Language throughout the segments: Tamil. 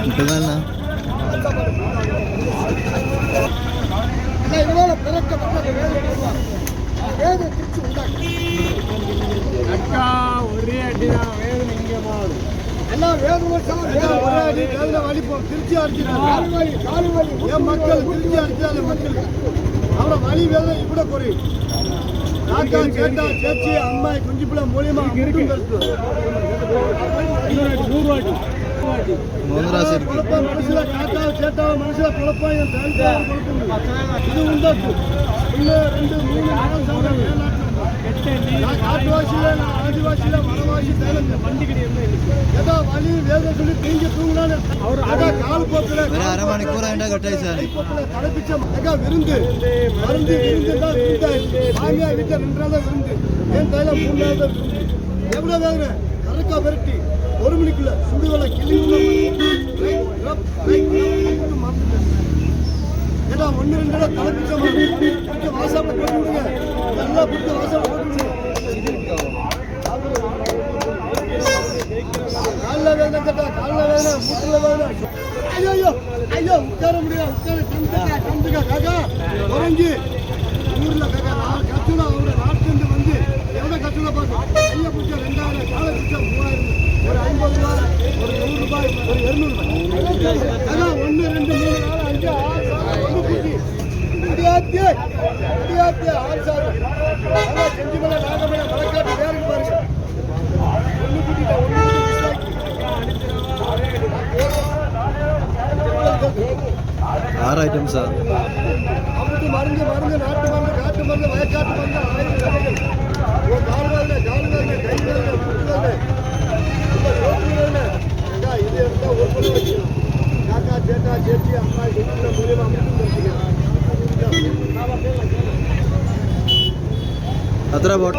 முட்டுங்கண்ணா ஒரே அடிதான் வேதனை இங்கே மாறும் எல்லாம் ஒரே அடி வேதனை வலிப்போம் திருச்சி அடிச்சிருக்காங்க என் மக்கள் திருச்சி அடிச்சாலும் மக்களுக்கு அவரை வலி வேதனை இப்படி குறையும் காக்கா சேட்டா சேச்சி அம்மாய் குஞ்சு பிள்ளை மூலியமா மனசுல காக்கா சேட்டா மனசுல குழப்பம் இது உண்டாச்சு 1 2 3 காட்டுவாசியில ஆதிவாசியில வனவாசி ஏதோ வலி வேதனை சொல்லி தீங்க தூங்கினான்னு கால் போக்குல அரை மணிக்கூர் தலைப்பிச்ச விருந்து மருந்து விருந்து தான் வாங்கியா வீட்டை 2 நாள் தான் விருந்து என் கையில 3 நாள் தான் விருந்து எவ்வளவு வேதனை கறக்கா விரட்டி 1 மணிக்குள்ள சுடுவலை கிளி ஏதா 1 2 நாள் தலைப்பிச்ச வாசாப்ப போட்டு விடுங்க நல்லா பிடிச்ச வாசாப்ப போட்டு விடுங்க காலில் வேதனை கேட்டா காலில் வேதனை மூட்டில் வேதனை ஐயோ உட்கார முடியாது உட்கார கந்துக்கா காக்கா குறைஞ்சி ஊரில் காக்கா நான் கற்றுனா அவரோட நாட்டிலிருந்து வந்து எவ்வளோ கற்றுனா பார்த்து கையை பிடிச்சா 2000 காலை பிடிச்சா 3000 ஒரு 50 ரூபா ஒரு 100 ரூபாய் ஒரு 200 ரூபாய் அதான் 1 2 3 4 5 6 7 பிடிச்சி முடியாத்தியே 6 சாதம் அதான் செஞ்சுமலை நாகமலை மலைக்காட்டு வேறுக்கு பாருங்க ஒன்று கூட்டிட்டா ஆறு ஐட்டம்ஸா அமுத்து மருந்து நாட்டு மருந்து காட்டு மருந்து வயக்காட்டு மருந்து 1000 கடைகள் கால் வேதனை கை வேதனை முட்டு வேதனை இது எடுத்தா ஒரு பொண்ணு வச்சுக்கணும் காக்கா சேட்டா சேச்சி அம்மா குட்டில மூலியமா அத்தனை போட்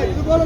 இது போல